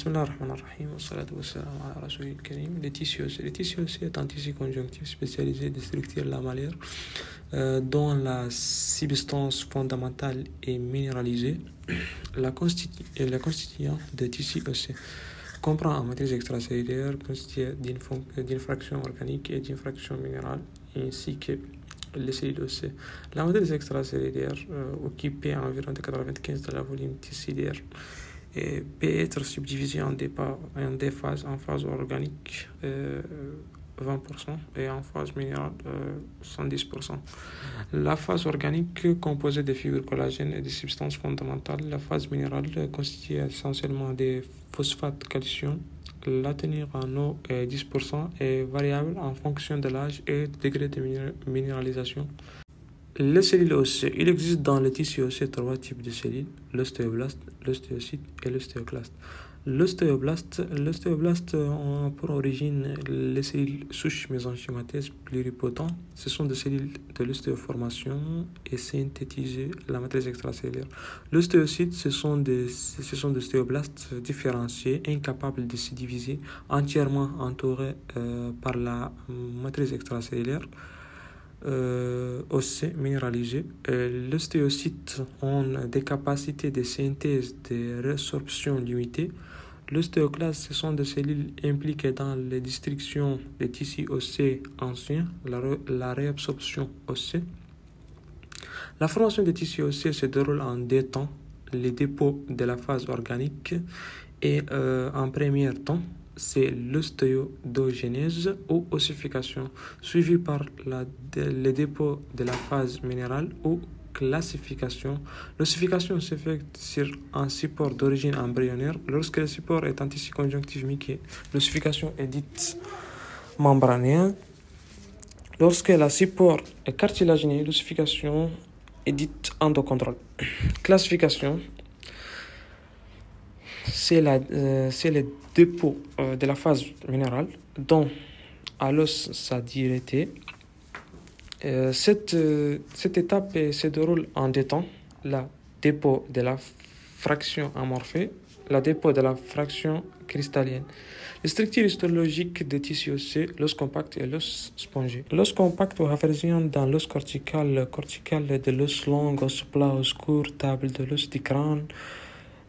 بسم الله الرحمن الرحيم والصلاة والسلام على رسول الكريم. Le tissu osseux est un tissu conjonctif spécialisé de structure lamellare dont la substance fondamentale est minéralisée. La constituant de tissu osseux comprend une matrice extracellulaire constituée d'une fraction organique et d'une fraction minérale, ainsi que les cellules osseuses. La matrice extracellulaire occupait environ 95 de la volume tissulaire et peut être subdivisée en deux phases, en phase organique 20% et en phase minérale 110%. La phase organique composée de fibres collagène et de substances fondamentales. La phase minérale constituée essentiellement des phosphates calcium. La teneur en eau est 10% est variable en fonction de l'âge et du degré de minéralisation. Les cellules osseuses. Il existe dans le tissu osseux trois types de cellules, l'ostéoblaste, l'ostéocyte et l'ostéoclaste. L'ostéoblaste ont pour origine les cellules souches mésenchymateuses pluripotentes. Ce sont des cellules de l'ostéoformation et synthétisent la matrice extracellulaire. L'ostéocyte, ce sont des ostéoblastes différenciés, incapables de se diviser, entièrement entourés par la matrice extracellulaire. Osseux minéralisés. L'ostéocyte ont des capacités de synthèse de résorption limitées. L'ostéoclaste, ce sont des cellules impliquées dans la destruction des tissus osseux anciens, la réabsorption osseuse. La formation des tissus osseux se déroule en deux temps, les dépôts de la phase organique et en premier temps, c'est l'ostéogenèse ou ossification, suivi par le dépôt de la phase minérale ou classification. L'ossification s'effectue sur un support d'origine embryonnaire. Lorsque le support est un tissu conjonctif miqué, l'ossification est dite membranéenne. Lorsque le support est cartilagineux, l'ossification est dite endochondrale. Classification, c'est le dépôt de la phase minérale dont à l'os sa dureté. Cette étape se déroule en deux temps, le dépôt de la fraction amorphée, le dépôt de la fraction cristalline. Les structures histologiques des tissus osseux, l'os compact et l'os spongieux. L'os compact référent dans l'os cortical de l'os long, os plat, os court, table de l'os du crâne.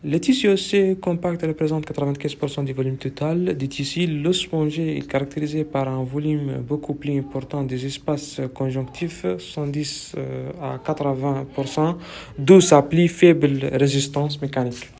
Le tissu osseux compact représente 95% du volume total du tissu. L'os spongieux est caractérisé par un volume beaucoup plus important des espaces conjonctifs, 110 à 80%, d'où sa plus faible résistance mécanique.